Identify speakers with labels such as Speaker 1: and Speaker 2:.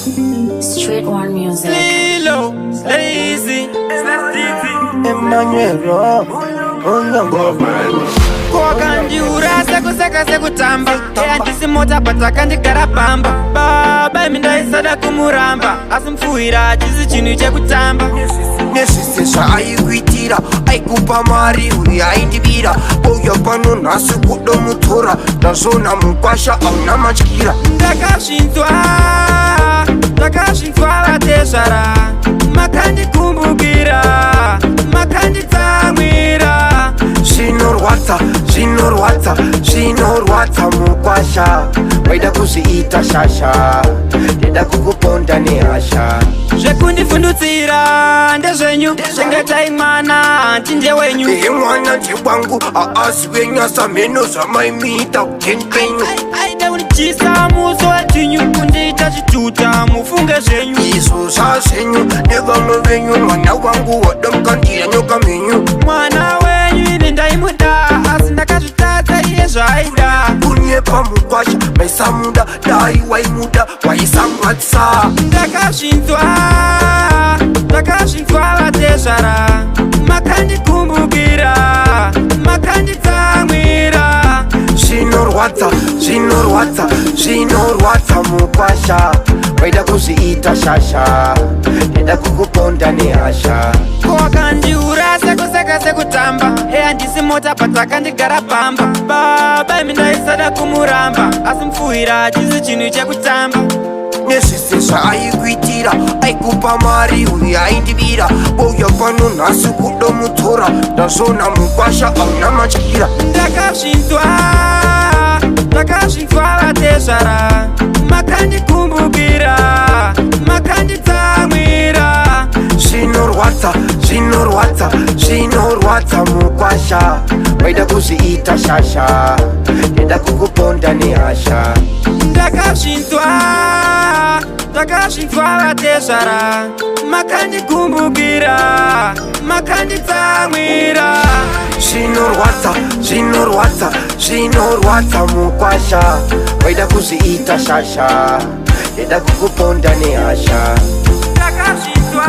Speaker 1: Street One Music.
Speaker 2: Lilo, lazy,
Speaker 3: Emmanuel
Speaker 2: kwa kandiura sekuseka sekutamba andisi mota patakandigara pamba baba imi ndaisada kumuramba asi mfuhira chisi chinhu chekutamba
Speaker 3: nezvese zvaaikuitira aikupa mari uye aindivira ouya pano nhasi kudomutora ndazvona mukwasha auna matyira
Speaker 2: ndakazvinzwa vatezvara makandikumbukira makanditsamwira
Speaker 3: zvinorwadza mukwasha waida kuzviita shasha ndida kukuponda nehasha
Speaker 2: zvekundivhundutsira ndezvenyu zvengetai mwana tinde wenyu
Speaker 3: mwana ndekwangu aasi wenyasa mheno zvamaimiita kutenpenyu
Speaker 2: aida unichisa muso wetinyu kundiita chituta mufunge zvenyu
Speaker 3: izvo zvazvenyu nevamwe venyu mwana wangu wada mukandira nyoka menyu
Speaker 2: mwana wenyu ini ndaimuda asi ndakazvitadza iye zvaaida
Speaker 3: kunyepa mukwasha maisamuda dai waimuda waisamwatsa
Speaker 2: ndakazvinzwa vatezvara makandikumbukira makanditsamwira
Speaker 3: zvinorwadza mukwasha waida kuzviita shasha ndida kukuponda nehasha
Speaker 2: kwakandiura sekuseka sekutamba handisi mota patakandigara pamba baba imi ndaisada kumuramba asi mfuhira chisi chinhu chekutamba
Speaker 3: nezvese zvaaikuitira aikupa mari uye aindivira ouya pano nhasi kudomutora ndazvona mukwasha auna matyira
Speaker 2: ndakazvinzwa vatezvara makandikumbukira makanditsamwira
Speaker 3: zvinorwadza mukwasha waida kuzviita shasha ndida kukuponda nehasha
Speaker 2: ndakazvinzwa vatezvara makandikumbukira makanditsamwira
Speaker 3: zvinorwadza mukwasha waida kuzviita shasha ndida kukuponda nehasha
Speaker 2: ndakazvinzwa